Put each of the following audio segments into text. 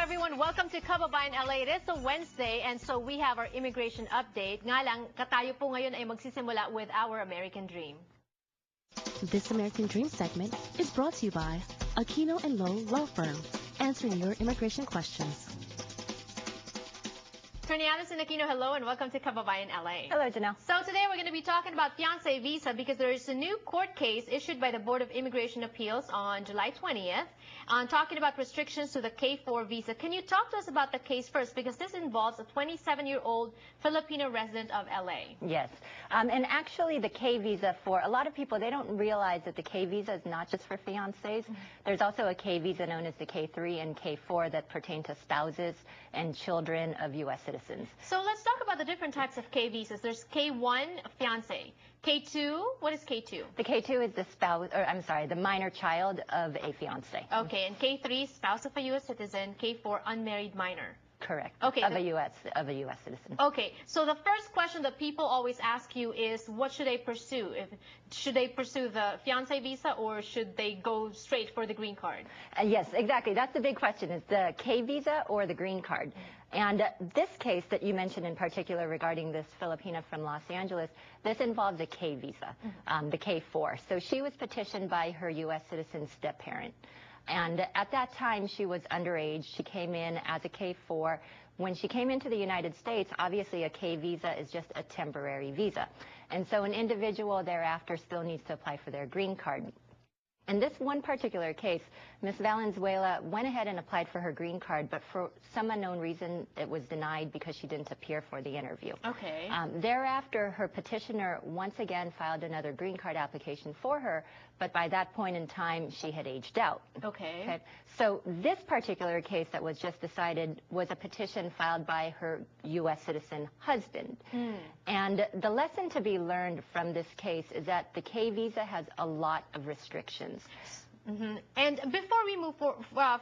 everyone. Welcome to Kababayan LA. It is a Wednesday, and so we have our immigration update. Nga lang, tayo po ngayon ay magsisimula with our American Dream. This American Dream segment is brought to you by Aquino & Lowe Law Firm, answering your immigration questions. Attorney Allison Aquino, hello, and welcome to Kababayan LA. Hello, Janelle. So today we're going to be talking about fiancé visa because there is a new court case issued by the Board of Immigration Appeals on July 20th on talking about restrictions to the K-4 visa. Can you talk to us about the case first, because this involves a 27-year-old Filipino resident of LA? Yes. And actually the K visa, for a lot of people, they don't realize that the K visa is not just for fiancés. There's also a K visa known as the K3 and K4 that pertain to spouses and children of U.S. citizens. So let's talk about the different types of K visas. There's K1, fiancé. K2, what is K2? The K2 is the spouse, or I'm sorry, the minor child of a fiancé. Okay, and K3, spouse of a U.S. citizen. K4, unmarried minor. Correct. Okay. Of a U.S. citizen. Okay. So the first question that people always ask you is, what should they pursue? Should they pursue the fiancé visa, or should they go straight for the green card? Yes, exactly. That's the big question: is the K visa or the green card? And this case that you mentioned in particular regarding this Filipina from Los Angeles, this involves a K visa, the K4. So she was petitioned by her U.S. citizen step-parent. And at that time, she was underage. She came in as a K4. When she came into the United States, obviously a K visa is just a temporary visa. And so an individual thereafter still needs to apply for their green card. In this one particular case, Ms. Valenzuela went ahead and applied for her green card, but for some unknown reason, it was denied because she didn't appear for the interview. Okay. Thereafter, her petitioner once again filed another green card application for her, but by that point in time, she had aged out. Okay. So this particular case that was just decided was a petition filed by her U.S. citizen husband. And the lesson to be learned from this case is that the K visa has a lot of restrictions. And before we move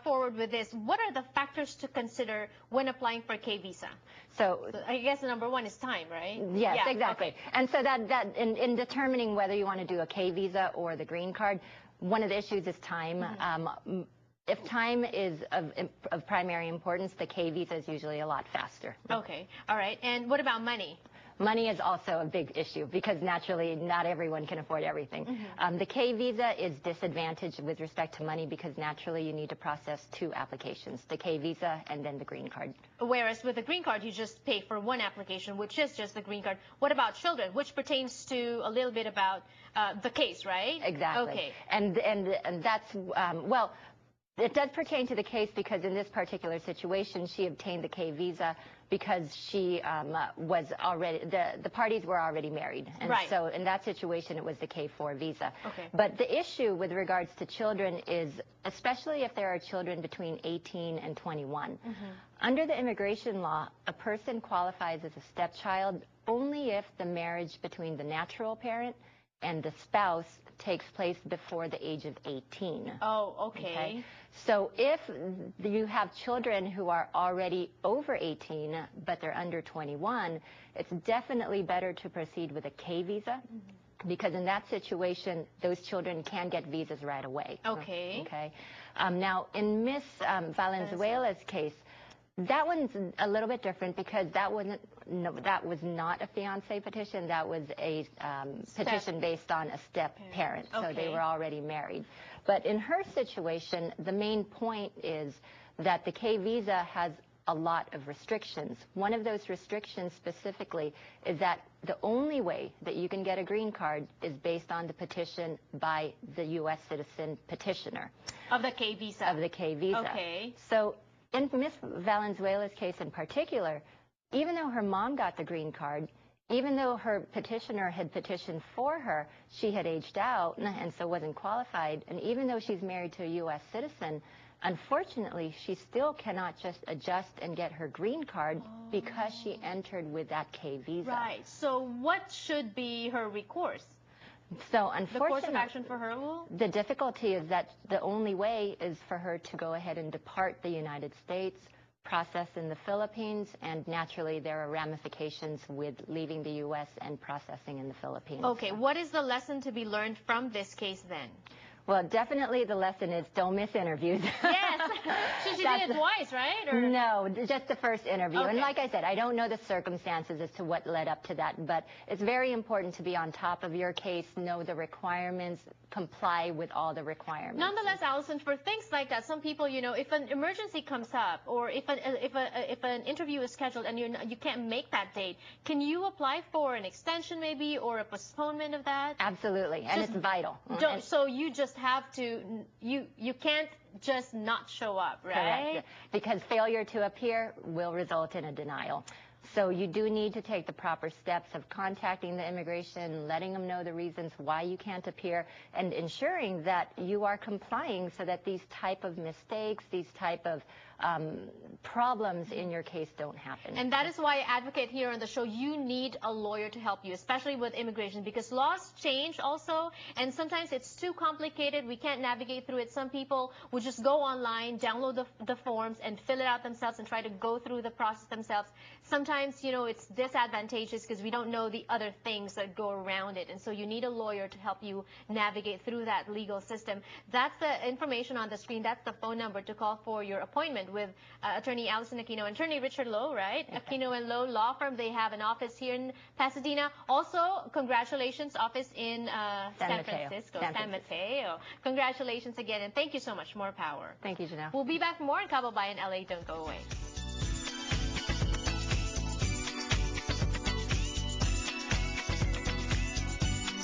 forward with this, what are the factors to consider when applying for a K visa? So I guess number one is time, right? Yes, yeah, exactly. Okay. And so that in determining whether you want to do a K visa or the green card, one of the issues is time. If time is of primary importance, the K visa is usually a lot faster. Okay. All right. And what about money? Money is also a big issue because naturally not everyone can afford everything. The K visa is disadvantaged with respect to money because naturally you need to process 2 applications, the K visa and then the green card. Whereas with the green card, you just pay for one application, which is just the green card. What about children, which pertains to a little bit about the case, right? Exactly. Okay. And that's, well, it does pertain to the case because in this particular situation, she obtained the K visa because she was already, the parties were already married. And right. So in that situation, it was the K4 visa. Okay. But the issue with regards to children is, especially if there are children between 18 and 21, under the immigration law, a person qualifies as a stepchild only if the marriage between the natural parent and the spouse takes place before the age of 18. Oh, okay. So if you have children who are already over 18, but they're under 21, it's definitely better to proceed with a K visa, because in that situation, those children can get visas right away. Okay. Okay. Now, in Miss Valenzuela's case, that one's a little bit different because that was not a fiancé petition. That was a petition based on a step parent. So they were already married. But in her situation, the main point is that the K visa has a lot of restrictions. One of those restrictions specifically is that the only way that you can get a green card is based on the petition by the U.S. citizen petitioner. Of the K visa. Of the K visa. Okay. So in Miss Valenzuela's case in particular, even though her mom got the green card, even though her petitioner had petitioned for her, she had aged out and so wasn't qualified. And even though she's married to a U.S. citizen, unfortunately, she still cannot just adjust and get her green card because she entered with that K visa. Right. So what should be her recourse? So unfortunately, the course of action for her will? The difficulty is that the only way is for her to go ahead and depart the United States, process in the Philippines, and naturally there are ramifications with leaving the U.S. and processing in the Philippines. Okay, what is the lesson to be learned from this case then? Well, definitely the lesson is don't miss interviews. Yes. She did it twice, right? Or? No, just the first interview. Okay. And like I said, I don't know the circumstances as to what led up to that, but it's very important to be on top of your case, know the requirements, comply with all the requirements. Nonetheless, Allison, for things like that, some people, you know, if an emergency comes up or if an interview is scheduled and you can't make that date, can you apply for an extension maybe or a postponement of that? Absolutely, and it's vital. So you just have to, you can't just not show up, right? Correct. Because failure to appear will result in a denial. So you do need to take the proper steps of contacting the immigration, letting them know the reasons why you can't appear, and ensuring that you are complying so that these type of mistakes, these type of problems in your case don't happen. And that is why I advocate here on the show, you need a lawyer to help you, especially with immigration, because laws change also, and sometimes it's too complicated. We can't navigate through it. Some people would just go online, download the forms, and fill it out themselves and try to go through the process themselves. Sometimes, you know, it's disadvantageous because we don't know the other things that go around it, and so you need a lawyer to help you navigate through that legal system. That's the information on the screen. That's the phone number to call for your appointment with Attorney Allison Aquino and Attorney Richard Lowe, right? Okay. Aquino and Lowe Law Firm. They have an office here in Pasadena. Also, congratulations, office in San Francisco. San Mateo. Congratulations again, and thank you so much. More power. Thank you, Janelle. We'll be back more in Kababayan LA. Don't go away.